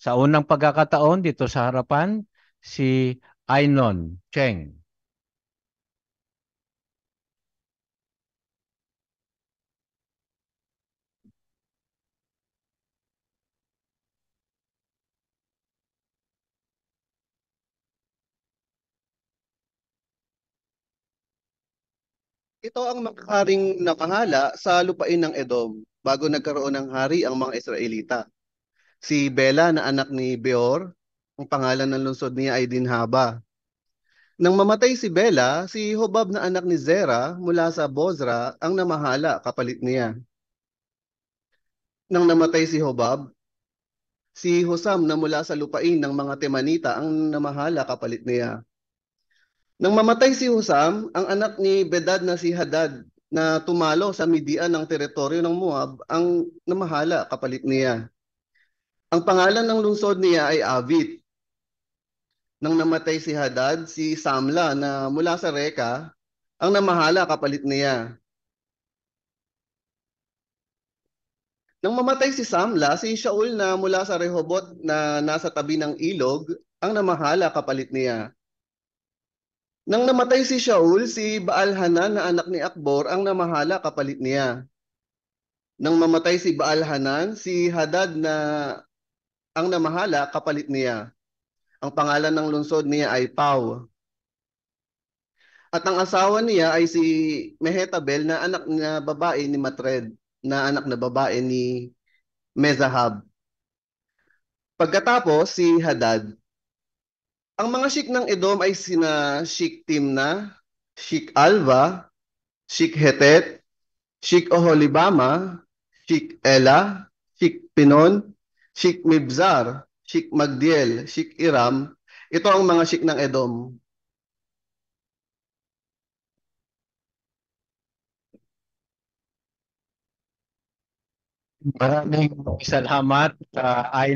Sa unang pagkakataon dito sa harapan, si Ainon Cheng. Ito ang haring nakahala sa lupain ng Edom bago nagkaroon ng hari ang mga Israelita. Si Bela na anak ni Beor, ang pangalan ng lungsod niya ay Dinhaba. Nang mamatay si Bela, si Hobab na anak ni Zera mula sa Bozra ang namahala kapalit niya. Nang namatay si Hobab, si Husam na mula sa lupain ng mga Temanita ang namahala kapalit niya. Nang mamatay si Husam, ang anak ni Bedad na si Hadad na tumalo sa Midian ng teritoryo ng Moab ang namahala kapalit niya. Ang pangalan ng lungsod niya ay Avit. Nang namatay si Hadad, si Samla na mula sa Reka ang namahala kapalit niya. Nang mamatay si Samla, si Shaul na mula sa Rehoboth na nasa tabi ng ilog ang namahala kapalit niya. Nang namatay si Shaul, si Baal-Hanan na anak ni Akbor ang namahala kapalit niya. Nang mamatay si Baal-Hanan, si Hadad na ang namahala kapalit niya. Ang pangalan ng lungsod niya ay Pau. At ang asawa niya ay si Mehetabel na anak na babae ni Matred, na anak na babae ni Mezahab. Pagkatapos si Hadad. Ang mga sheik ng Edom ay sina Sheik Timna, Sheik Alva, Sheik Hetet, Sheik Oholibama, Sheik Ela, Sheik Pinon, Sheik Mibzar, Sheik Magdiel, Sheik Iram. Ito ang mga sheik ng Edom. Maraming salamat, Ainon.